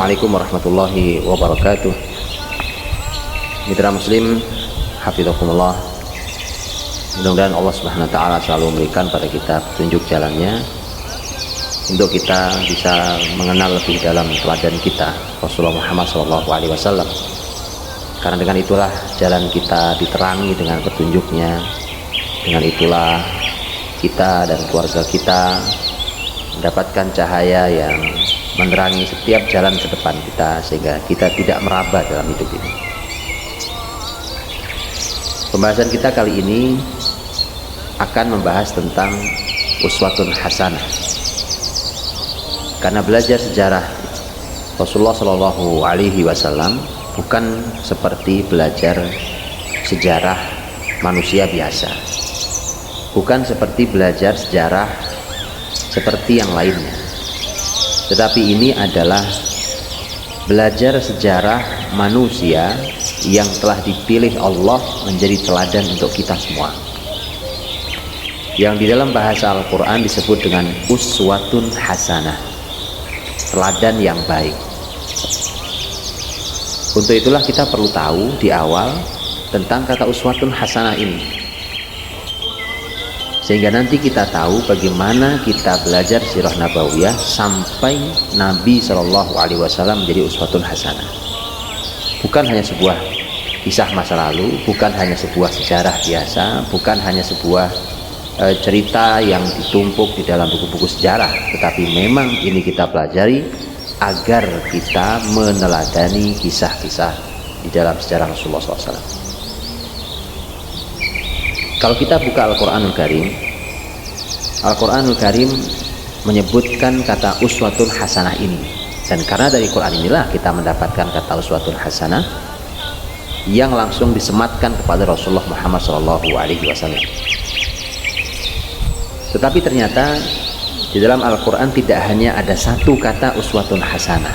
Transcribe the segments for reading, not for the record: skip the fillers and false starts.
Assalamualaikum warahmatullahi wabarakatuh. Mitra muslim, hafizakumullah. Mudah-mudahan Allah Subhanahu wa taala selalu memberikan pada kita petunjuk jalannya untuk kita bisa mengenal lebih dalam teladan kita Rasulullah Muhammad SAW. Karena dengan itulah jalan kita diterangi dengan petunjuknya. Dengan itulah kita dan keluarga kita mendapatkan cahaya yang menerangi setiap jalan ke depan kita, sehingga kita tidak meraba dalam hidup ini. Pembahasan kita kali ini akan membahas tentang uswatun hasanah. Karena belajar sejarah Rasulullah SAW bukan seperti belajar sejarah manusia biasa, bukan seperti belajar sejarah seperti yang lainnya, tetapi ini adalah belajar sejarah manusia yang telah dipilih Allah menjadi teladan untuk kita semua, yang di dalam bahasa Al-Quran disebut dengan uswatun hasanah, teladan yang baik. Untuk itulah kita perlu tahu di awal tentang kata uswatun hasanah ini, sehingga nanti kita tahu bagaimana kita belajar sirah nabawiyah sampai Nabi SAW menjadi uswatun hasanah. Bukan hanya sebuah kisah masa lalu, bukan hanya sebuah sejarah biasa, bukan hanya sebuah cerita yang ditumpuk di dalam buku-buku sejarah, tetapi memang ini kita pelajari agar kita meneladani kisah-kisah di dalam sejarah Rasulullah SAW. Kalau kita buka Al-Quranul Karim, Al-Quranul Karim menyebutkan kata uswatun hasanah ini. Dan karena dari Quran inilah kita mendapatkan kata uswatun hasanah yang langsung disematkan kepada Rasulullah Muhammad SAW. Tetapi ternyata di dalam Al-Quran tidak hanya ada satu kata uswatun hasanah.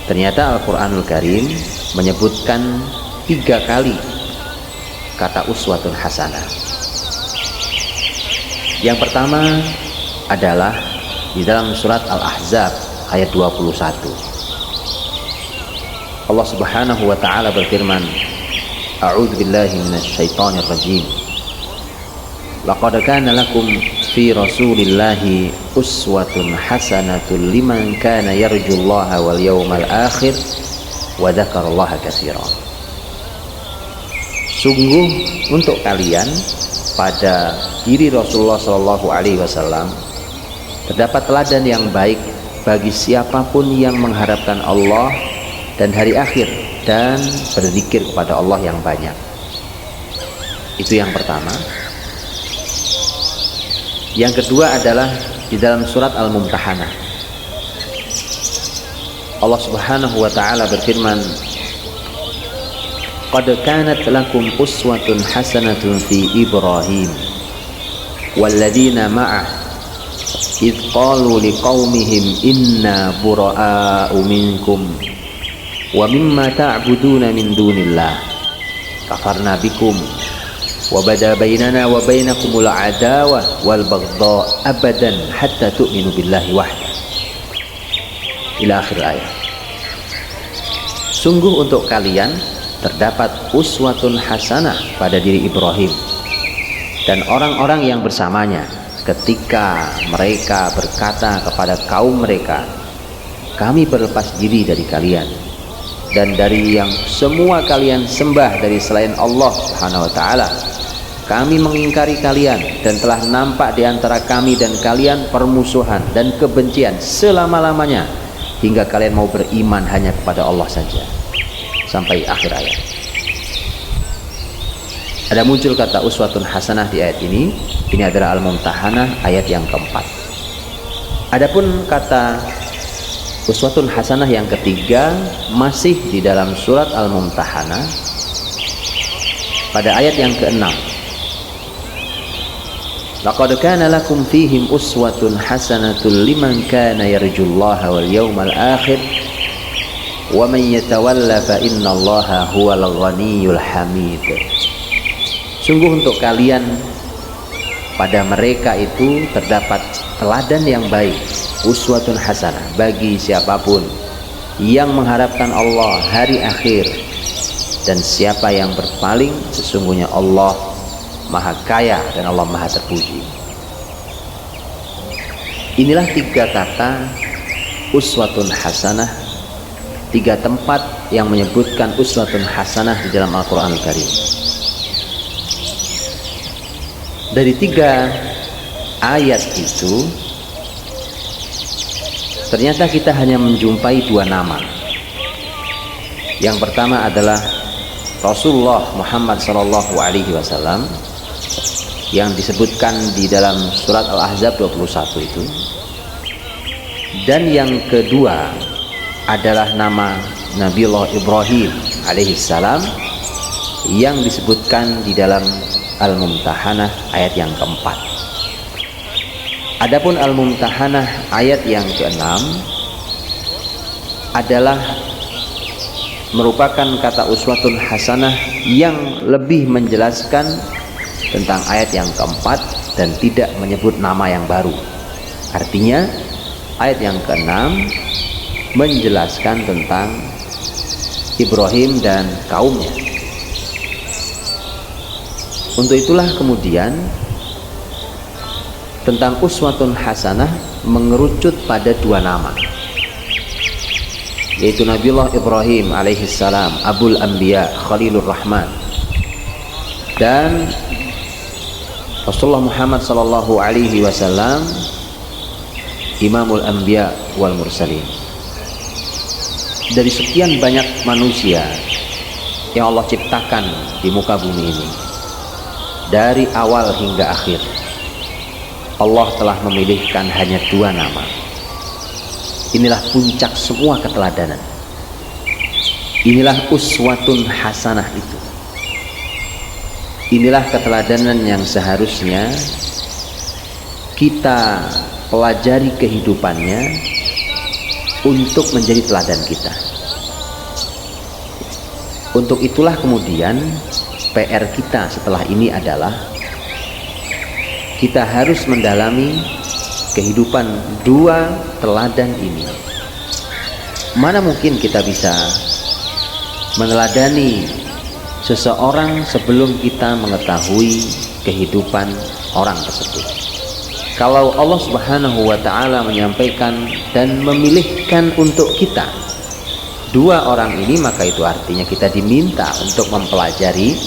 Ternyata Al-Quranul Karim menyebutkan 3 kali kata uswatun hasanah. Yang pertama adalah di dalam surat Al-Ahzab ayat 21. Allah Subhanahu wa taala berfirman, A'udzu billahi minasyaitonir rajim. Laqad kana lakum fi Rasulillahi uswatun hasanatun liman kana yarjullaha wal yawmal akhir wa dzakarallaha katsiran. Sungguh untuk kalian pada diri Rasulullah SAW terdapat teladan yang baik bagi siapapun yang mengharapkan Allah dan hari akhir dan berzikir kepada Allah yang banyak. Itu yang pertama. Yang kedua adalah di dalam surat Al-Mumtahanah. Allah Subhanahu wa taala berfirman, Qad kanat lakum uswatun hasanatun fi Ibrahim walladzina ma'ah idh qalu liqaumihim inna bura'a'u minkum wa mimma ta'buduna min dunillah kafarna bikum wa bada bainana wa bainakumul adawah wal baghdha abadan hatta tu'minu billahi wahda ila akhir ayat. Sungguh untuk kalian terdapat uswatun hasanah pada diri Ibrahim dan orang-orang yang bersamanya ketika mereka berkata kepada kaum mereka, kami berlepas diri dari kalian dan dari yang semua kalian sembah dari selain Allah Subhanahu wa taala. Kami mengingkari kalian dan telah nampak di antara kami dan kalian permusuhan dan kebencian selama-lamanya hingga kalian mau beriman hanya kepada Allah saja. Sampai akhir ayat. Ada muncul kata uswatun hasanah di ayat ini. Ini adalah Al-Mumtahanah ayat yang keempat. Adapun kata uswatun hasanah yang ketiga masih di dalam surat Al-Mumtahanah pada ayat yang ke-6. Laqad kana lakum fihim uswatun hasanatun liman kana yarjullaha wal yawmal akhir wa man yatawalla fa innallaha huwal ghaniyyul hamid. Sungguh untuk kalian pada mereka itu terdapat teladan yang baik uswatun hasanah bagi siapapun yang mengharapkan Allah, hari akhir, dan siapa yang berpaling, sesungguhnya Allah Maha Kaya dan Allah Maha Terpuji. Inilah 3 kata uswatun hasanah, 3 tempat yang menyebutkan uswatun hasanah di dalam Al-Quran Al-Karim. Dari 3 ayat itu ternyata kita hanya menjumpai 2 nama. Yang pertama adalah Rasulullah Muhammad SAW yang disebutkan di dalam surat Al-Ahzab 21 itu. Dan yang kedua adalah nama Nabiullah Ibrahim alaihissalam yang disebutkan di dalam Al-Mumtahanah ayat yang keempat. Adapun Al-Mumtahanah ayat yang ke-6 adalah merupakan kata uswatun hasanah yang lebih menjelaskan tentang ayat yang keempat dan tidak menyebut nama yang baru. Artinya ayat yang ke-6 menjelaskan tentang Ibrahim dan kaumnya. Untuk itulah kemudian tentang uswatun hasanah mengerucut pada 2 nama, yaitu Nabiullah Ibrahim alaihissalam, Abul Anbiya, Khalilur Rahman, dan Rasulullah Muhammad sallallahu alaihi wasallam, Imamul Anbiya wal Mursalin. Dari sekian banyak manusia yang Allah ciptakan di muka bumi ini, dari awal hingga akhir, Allah telah memilihkan hanya 2 nama. Inilah puncak semua keteladanan. Inilah uswatun hasanah itu. Inilah keteladanan yang seharusnya kita pelajari kehidupannya untuk menjadi teladan kita. Untuk itulah kemudian PR kita setelah ini adalah kita harus mendalami kehidupan 2 teladan ini. Mana mungkin kita bisa meneladani seseorang sebelum kita mengetahui kehidupan orang tersebut. Kalau Allah Subhanahu wa ta'ala menyampaikan dan memilihkan untuk kita 2 orang ini, maka itu artinya kita diminta untuk mempelajari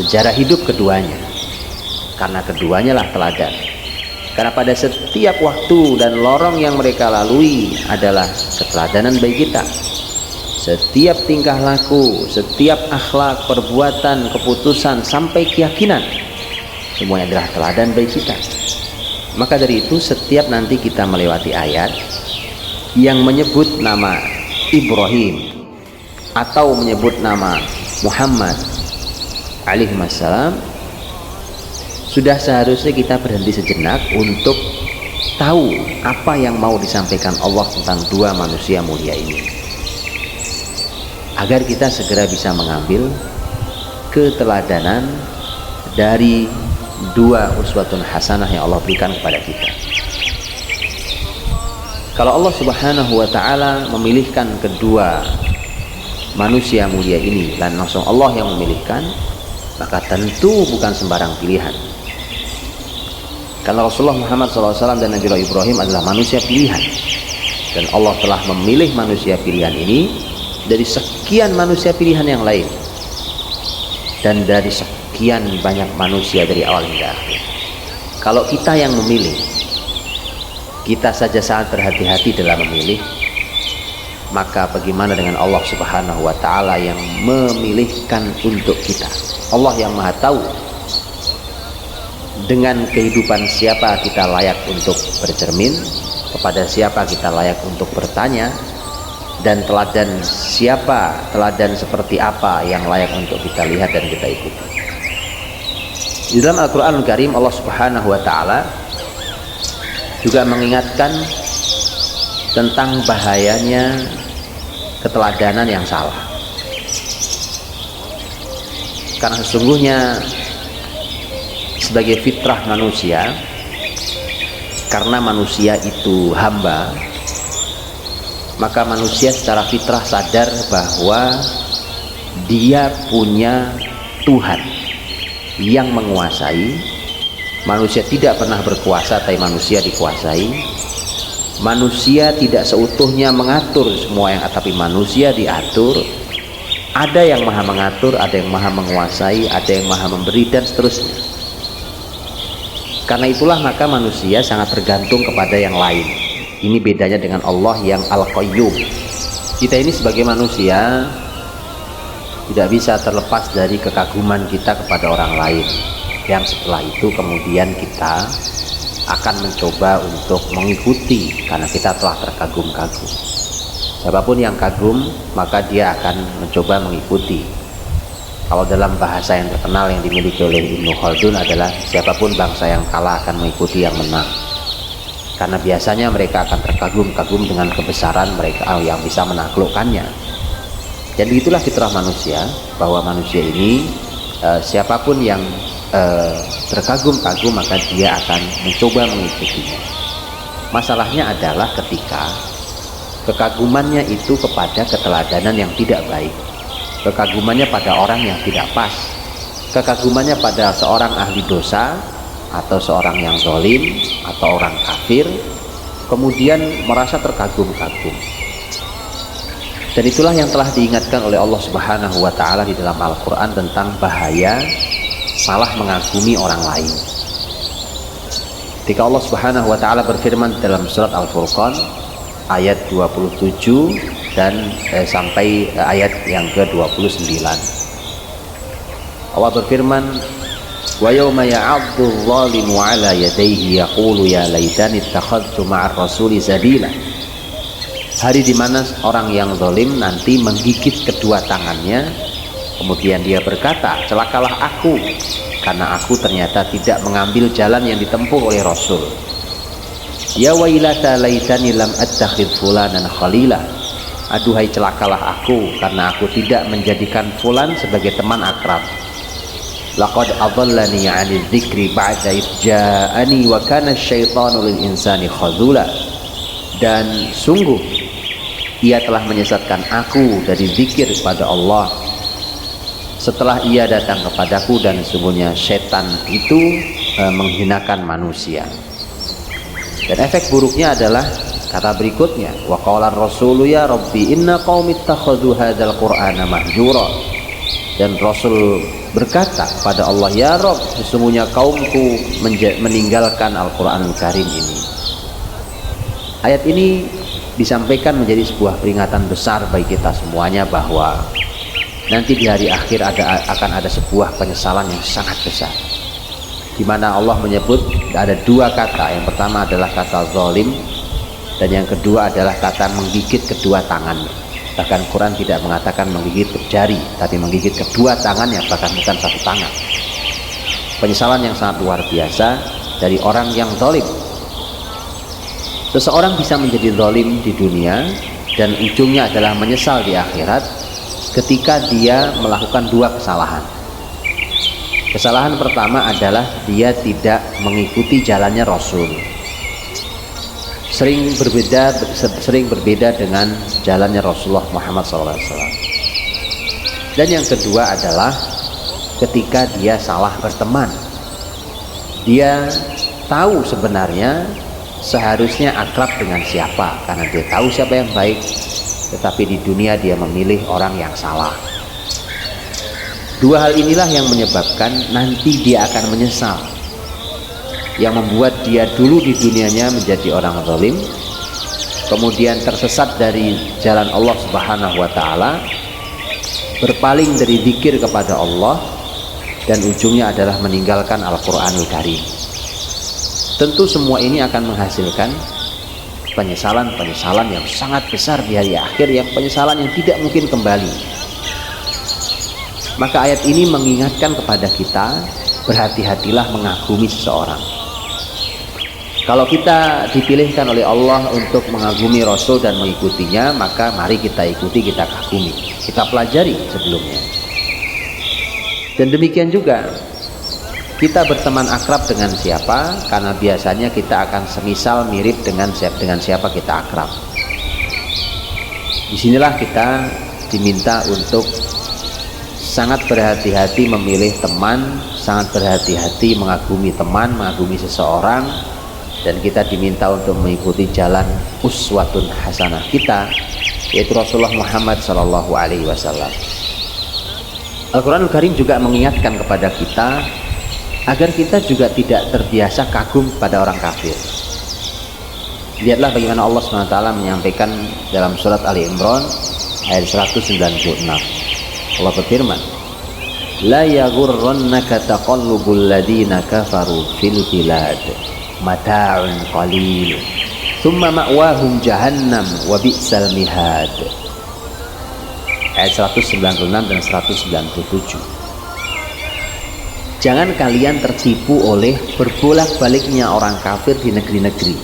sejarah hidup keduanya, karena keduanya lah teladan. Karena pada setiap waktu dan lorong yang mereka lalui adalah keteladanan bagi kita. Setiap tingkah laku, setiap akhlak, perbuatan, keputusan, sampai keyakinan, semuanya adalah teladan bagi kita. Maka dari itu setiap nanti kita melewati ayat yang menyebut nama Ibrahim atau menyebut nama Muhammad alaihissalam, sudah seharusnya kita berhenti sejenak untuk tahu apa yang mau disampaikan Allah tentang 2 manusia mulia ini, agar kita segera bisa mengambil keteladanan dari 2 uswatun hasanah yang Allah berikan kepada kita. Kalau Allah Subhanahu wa ta'ala memilihkan kedua manusia mulia ini dan langsung Allah yang memilihkan, maka tentu bukan sembarang pilihan. Karena Rasulullah Muhammad SAW dan Nabiullah Ibrahim adalah manusia pilihan, dan Allah telah memilih manusia pilihan ini dari sekian manusia pilihan yang lain, dan dari sekian banyak manusia dari awal hingga akhir. Kalau kita yang memilih, kita saja sangat berhati-hati dalam memilih, maka bagaimana dengan Allah Subhanahu wa ta'ala yang memilihkan untuk kita? Allah yang Maha tahu dengan kehidupan siapa kita layak untuk bercermin, kepada siapa kita layak untuk bertanya, dan teladan siapa, teladan seperti apa yang layak untuk kita lihat dan kita ikuti. Di dalam Al-Quran Al-Karim, Allah Subhanahu wa ta'ala juga mengingatkan tentang bahayanya keteladanan yang salah. Karena sesungguhnya sebagai fitrah manusia, karena manusia itu hamba, maka manusia secara fitrah sadar bahwa dia punya Tuhan yang menguasai. Manusia tidak pernah berkuasa, tapi manusia dikuasai. Manusia tidak seutuhnya mengatur semua yang, tapi manusia diatur. Ada yang maha mengatur, ada yang maha menguasai, ada yang maha memberi, dan seterusnya. Karena itulah maka manusia sangat tergantung kepada yang lain. Ini bedanya dengan Allah yang Al-Qayyum. Kita ini sebagai manusia tidak bisa terlepas dari kekaguman kita kepada orang lain, yang setelah itu kemudian kita akan mencoba untuk mengikuti karena kita telah terkagum-kagum. Siapapun yang kagum maka dia akan mencoba mengikuti. Kalau dalam bahasa yang terkenal yang dimiliki oleh Ibnu Khaldun adalah siapapun bangsa yang kalah akan mengikuti yang menang, karena biasanya mereka akan terkagum-kagum dengan kebesaran mereka yang bisa menaklukkannya. Dan itulah fitrah manusia, bahwa manusia ini siapapun yang terkagum-kagum maka dia akan mencoba mengikutinya. Masalahnya adalah ketika kekagumannya itu kepada keteladanan yang tidak baik, kekagumannya pada orang yang tidak pas, kekagumannya pada seorang ahli dosa atau seorang yang zalim atau orang kafir, kemudian merasa terkagum-kagum. Dan itulah yang telah diingatkan oleh Allah Subhanahu wa taala di dalam Al-Qur'an tentang bahaya salah mengagumi orang lain. Ketika Allah Subhanahu wa taala berfirman dalam surat Al-Furqan ayat 27 dan sampai ayat yang ke-29. Allah berfirman, "Wa yauma ya'addu adh-dhalimu 'ala yadayhi yaqulu ya laitani ittakhadhtu ma'ar rasuli sabila." Hari di mana orang yang zalim nanti menggigit kedua tangannya, kemudian dia berkata, celakalah aku, karena aku ternyata tidak mengambil jalan yang ditempuh oleh Rasul. Ya wailata laitani lam attakhidh fulanan khalila. Aduhai celakalah aku, karena aku tidak menjadikan fulan sebagai teman akrab. Laqad adallani 'anil dzikri ba'da idh ja'ani wa kana asyaitanu lil insani khadzula. Dan sungguh ia telah menyesatkan aku dari zikir kepada Allah setelah ia datang kepadaku, dan sesungguhnya setan itu menghinakan manusia. Dan efek buruknya adalah kata berikutnya, wa qala ar-rasulu ya rabbi inna qaumi ittakhadhu hadzal qur'ana mahjura. Dan Rasul berkata pada Allah, ya Rabb, sesungguhnya kaumku meninggalkan Al-Qur'anul Karim ini. Ayat ini disampaikan menjadi sebuah peringatan besar bagi kita semuanya, bahwa nanti di hari akhir akan ada sebuah penyesalan yang sangat besar, di mana Allah menyebut ada dua kata. Yang pertama adalah kata zalim, dan yang kedua adalah kata menggigit kedua tangannya. Bahkan Quran tidak mengatakan menggigit jari, tapi menggigit kedua tangannya, bahkan bukan satu tangan. Penyesalan yang sangat luar biasa dari orang yang zalim. Seseorang bisa menjadi zalim di dunia dan ujungnya adalah menyesal di akhirat ketika dia melakukan dua kesalahan. Kesalahan pertama adalah dia tidak mengikuti jalannya Rasul. Sering berbeda dengan jalannya Rasulullah Muhammad SAW. Dan yang kedua adalah ketika dia salah berteman. Dia tahu sebenarnya seharusnya akrab dengan siapa, karena dia tahu siapa yang baik, tetapi di dunia dia memilih orang yang salah. Dua hal inilah yang menyebabkan nanti dia akan menyesal, yang membuat dia dulu di dunianya menjadi orang zalim, kemudian tersesat dari jalan Allah Subhanahu wa taala, berpaling dari zikir kepada Allah, dan ujungnya adalah meninggalkan Al-Qur'anul Karim. Tentu semua ini akan menghasilkan penyesalan-penyesalan yang sangat besar di hari akhir, yang penyesalan yang tidak mungkin kembali. Maka ayat ini mengingatkan kepada kita, berhati-hatilah mengagumi seseorang. Kalau kita dipilihkan oleh Allah untuk mengagumi Rasul dan mengikutinya, maka mari kita ikuti, kita kagumi, kita pelajari sebelumnya. Dan demikian juga Kita berteman akrab dengan siapa? Karena biasanya kita akan semisal mirip dengan siapa kita akrab. Disinilah kita diminta untuk sangat berhati-hati memilih teman, sangat berhati-hati mengagumi teman, mengagumi seseorang, dan kita diminta untuk mengikuti jalan uswatun hasanah kita, yaitu Rasulullah Muhammad SAW. Al-Quranul Karim juga mengingatkan kepada kita agar kita juga tidak terbiasa kagum pada orang kafir. Lihatlah bagaimana Allah SWT menyampaikan dalam surat Ali Imran ayat 196. Allah berfirman, la yaghurrannaka taqallubul ladina kafaru fil bilad mata'un qalil thumma ma'wahum jahannam wa bi'sal mihad. Ayat 196 dan 197. Jangan kalian tertipu oleh berbolak-baliknya orang kafir di negeri-negeri.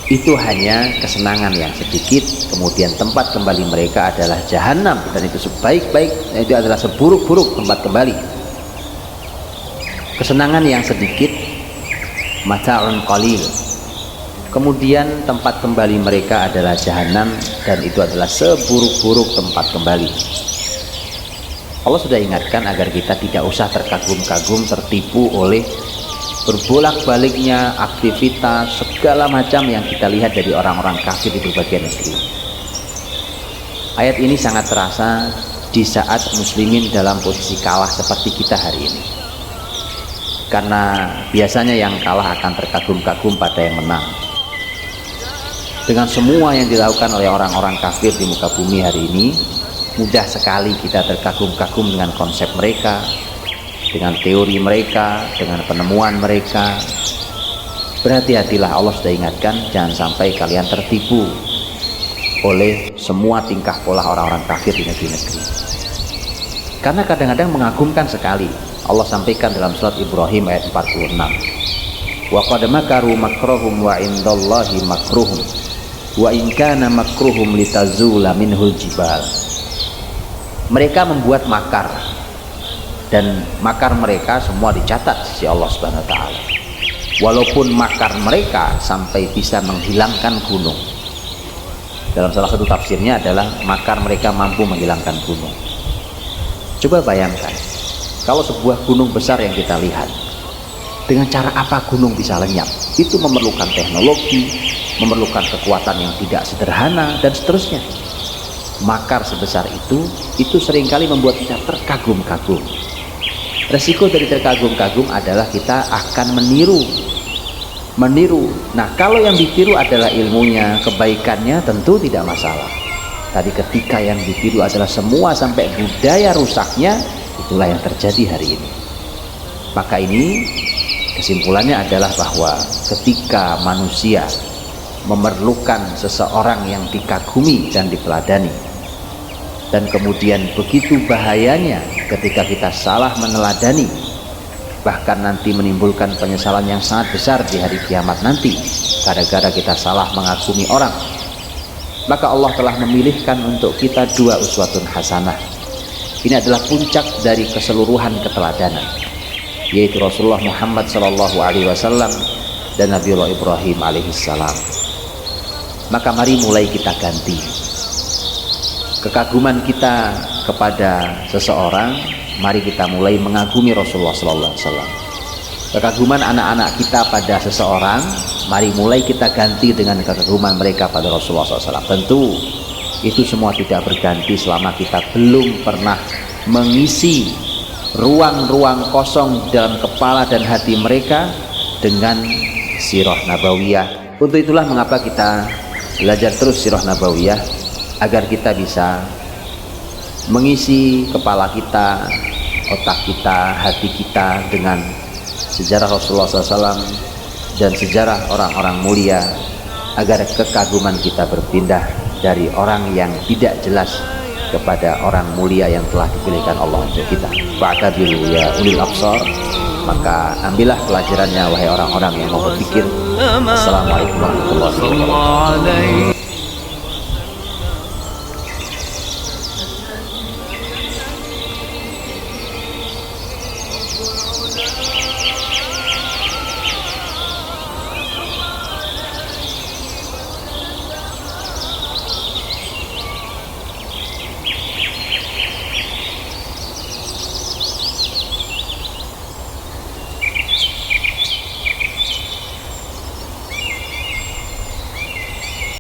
Itu hanya kesenangan yang sedikit, kemudian tempat kembali mereka adalah jahanam, dan itu sebaik-baik, itu adalah seburuk-buruk tempat kembali. Kesenangan yang sedikit, mata'un qalil, kemudian tempat kembali mereka adalah jahanam, dan itu adalah seburuk-buruk tempat kembali. Allah sudah ingatkan agar kita tidak usah terkagum-kagum, tertipu oleh berbolak-baliknya aktivitas segala macam yang kita lihat dari orang-orang kafir di berbagai negeri. Ayat ini sangat terasa di saat muslimin dalam posisi kalah seperti kita hari ini. Karena biasanya yang kalah akan terkagum-kagum pada yang menang. Dengan semua yang dilakukan oleh orang-orang kafir di muka bumi hari ini, mudah sekali kita terkagum-kagum dengan konsep mereka, dengan teori mereka, dengan penemuan mereka. Berhati-hatilah, Allah sudah ingatkan, jangan sampai kalian tertipu oleh semua tingkah pola orang-orang kafir di negeri-negeri. Karena kadang-kadang mengagumkan sekali. Allah sampaikan dalam surat Ibrahim ayat 46. Wa qad makaru makrahum wa indallahi makruhum wa in kana makruhum litazula minhul jibal. Mereka membuat makar, dan makar mereka semua dicatat sisi Allah Subhanahu wa taala. Walaupun makar mereka sampai bisa menghilangkan gunung. Dalam salah satu tafsirnya adalah makar mereka mampu menghilangkan gunung. Coba bayangkan, kalau sebuah gunung besar yang kita lihat, dengan cara apa gunung bisa lenyap? Itu memerlukan teknologi, memerlukan kekuatan yang tidak sederhana, dan seterusnya. Makar sebesar itu seringkali membuat kita terkagum-kagum. Resiko dari terkagum-kagum adalah kita akan meniru. Nah, kalau yang ditiru adalah ilmunya, kebaikannya, tentu tidak masalah. Tadi ketika yang ditiru adalah semua sampai budaya rusaknya, itulah yang terjadi hari ini. Maka ini kesimpulannya adalah bahwa ketika manusia memerlukan seseorang yang dikagumi dan diteladani, dan kemudian begitu bahayanya ketika kita salah meneladani, bahkan nanti menimbulkan penyesalan yang sangat besar di hari kiamat nanti gara-gara kita salah mengagumi orang. Maka Allah telah memilihkan untuk kita dua uswatun hasanah. Ini adalah puncak dari keseluruhan keteladanan, yaitu Rasulullah Muhammad SAW dan Nabiullah Ibrahim alaihissalam. Maka mari mulai kita ganti kekaguman kita kepada seseorang, mari kita mulai mengagumi Rasulullah SAW. Kekaguman anak-anak kita pada seseorang, mari mulai kita ganti dengan kekaguman mereka pada Rasulullah SAW. Tentu itu semua tidak berganti selama kita belum pernah mengisi ruang-ruang kosong dalam kepala dan hati mereka dengan sirah nabawiyah. Untuk itulah mengapa kita belajar terus sirah nabawiyah, agar kita bisa mengisi kepala kita, otak kita, hati kita dengan sejarah Rasulullah SAW dan sejarah orang-orang mulia, agar kekaguman kita berpindah dari orang yang tidak jelas kepada orang mulia yang telah dipilihkan Allah untuk kita. Fa'tabiru ya ulil absar, maka ambillah pelajarannya wahai orang-orang yang mau berpikir. Assalamualaikum warahmatullahi wabarakatuh.